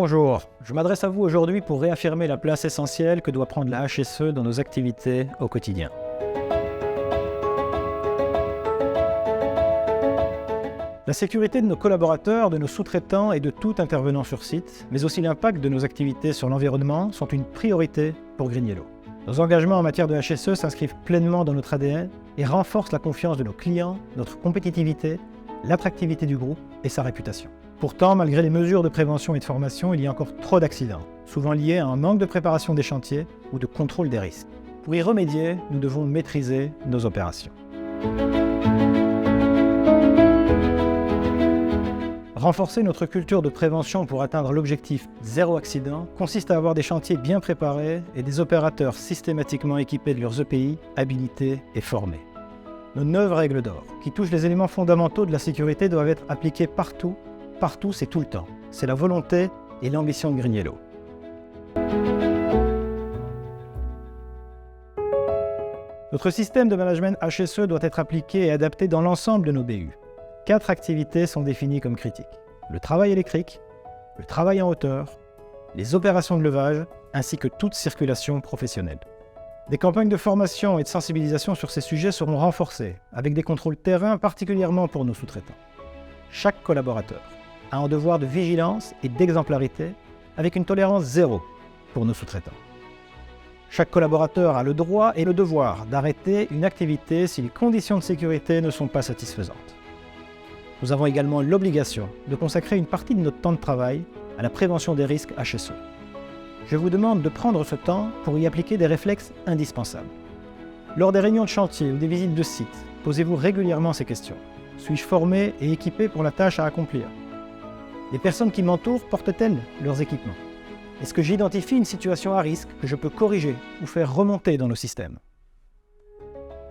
Bonjour, je m'adresse à vous aujourd'hui pour réaffirmer la place essentielle que doit prendre la HSE dans nos activités au quotidien. La sécurité de nos collaborateurs, de nos sous-traitants et de tout intervenant sur site, mais aussi l'impact de nos activités sur l'environnement sont une priorité pour GreenYellow. Nos engagements en matière de HSE s'inscrivent pleinement dans notre ADN et renforcent la confiance de nos clients, notre compétitivité, l'attractivité du groupe et sa réputation. Pourtant, malgré les mesures de prévention et de formation, il y a encore trop d'accidents, souvent liés à un manque de préparation des chantiers ou de contrôle des risques. Pour y remédier, nous devons maîtriser nos opérations. Renforcer notre culture de prévention pour atteindre l'objectif zéro accident consiste à avoir des chantiers bien préparés et des opérateurs systématiquement équipés de leurs EPI, habilités et formés. Nos 9 règles d'or, qui touchent les éléments fondamentaux de la sécurité, doivent être appliquées partout, c'est tout le temps. C'est la volonté et l'ambition de GreenYellow. Notre système de management HSE doit être appliqué et adapté dans l'ensemble de nos BU. 4 activités sont définies comme critiques. Le travail électrique, le travail en hauteur, les opérations de levage, ainsi que toute circulation professionnelle. Des campagnes de formation et de sensibilisation sur ces sujets seront renforcées, avec des contrôles terrain particulièrement pour nos sous-traitants. Chaque collaborateur a un devoir de vigilance et d'exemplarité, avec une tolérance zéro pour nos sous-traitants. Chaque collaborateur a le droit et le devoir d'arrêter une activité si les conditions de sécurité ne sont pas satisfaisantes. Nous avons également l'obligation de consacrer une partie de notre temps de travail à la prévention des risques HSE. Je vous demande de prendre ce temps pour y appliquer des réflexes indispensables. Lors des réunions de chantier ou des visites de site, posez-vous régulièrement ces questions. Suis-je formé et équipé pour la tâche à accomplir ? Les personnes qui m'entourent portent-elles leurs équipements ? Est-ce que j'identifie une situation à risque que je peux corriger ou faire remonter dans nos systèmes ?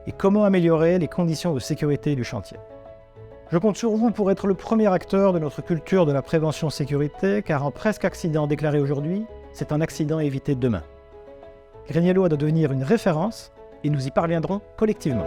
Et comment améliorer les conditions de sécurité du chantier ? Je compte sur vous pour être le premier acteur de notre culture de la prévention sécurité, car un presque accident déclaré aujourd'hui, c'est un accident évité demain. GreenYellow doit devenir une référence et nous y parviendrons collectivement.